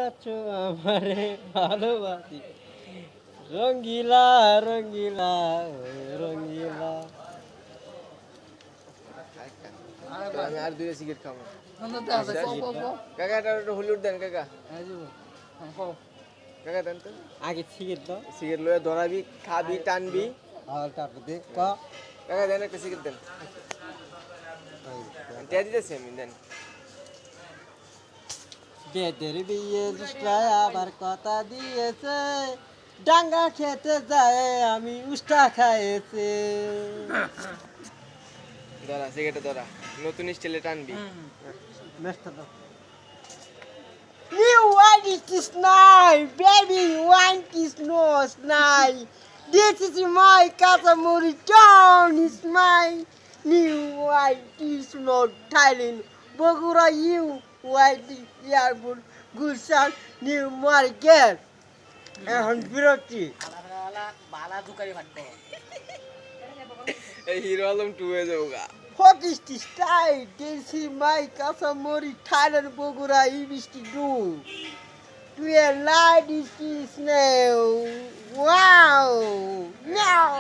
আছো আমারে ভালোবাসি রঙ্গিলা রঙ্গিলা রঙ্গিলা। আমি আর দুইটা সিগারেট খাবো। সিগারেট কাকা এটা একটা হলিউড দেন কাকা। কাকা দেন তো আগে সিগারেট দাও। সিগারেট লয়ে ধরাবি খাবি টানবি। আর তারপর দে ক কাকা দেন একটা সিগারেট দেন। টিয়া দিতেছি আমি দেন। বেদের বিয়ে দুষ্টায় আবার কথা দিয়েছে ডাঙ্গা খেতে যায় আমি উষ্টা খাইয়েছে। ধরা সিগারেটটা ধরা নতুন স্টাইলে টানবি। মেশটা দাও। You want it is nice, baby. You want is no nice. This is my Kasamuri town. It's my new white is not Thailand. Bogura you white airport. Gulshan new market. এখন বিরক্তি এই হিরো আলম 2 হয়ে যাবো গা। What is this time? This is my Kasamuri Thailand Bogura Ibisti do. Do you like this now? Wow! Now!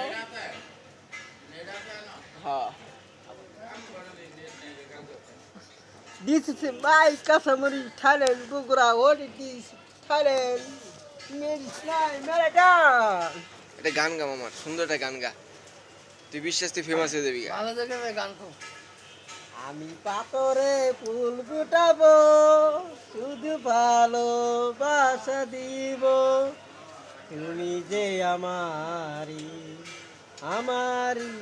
হ্যাঁ This is my Kasamuri Thailand Bogura. What is this? Thailand. Made smile, Marathon. এটা গান গা মামার সুন্দর একটা গান গা তুই বিশ্বাস তুই ফেমাস হয়ে যাবি গা। আমি পাথরে ফুল ফুটাবো শুধু ভালোবাসা দিব তুমি যে আমারি আমারি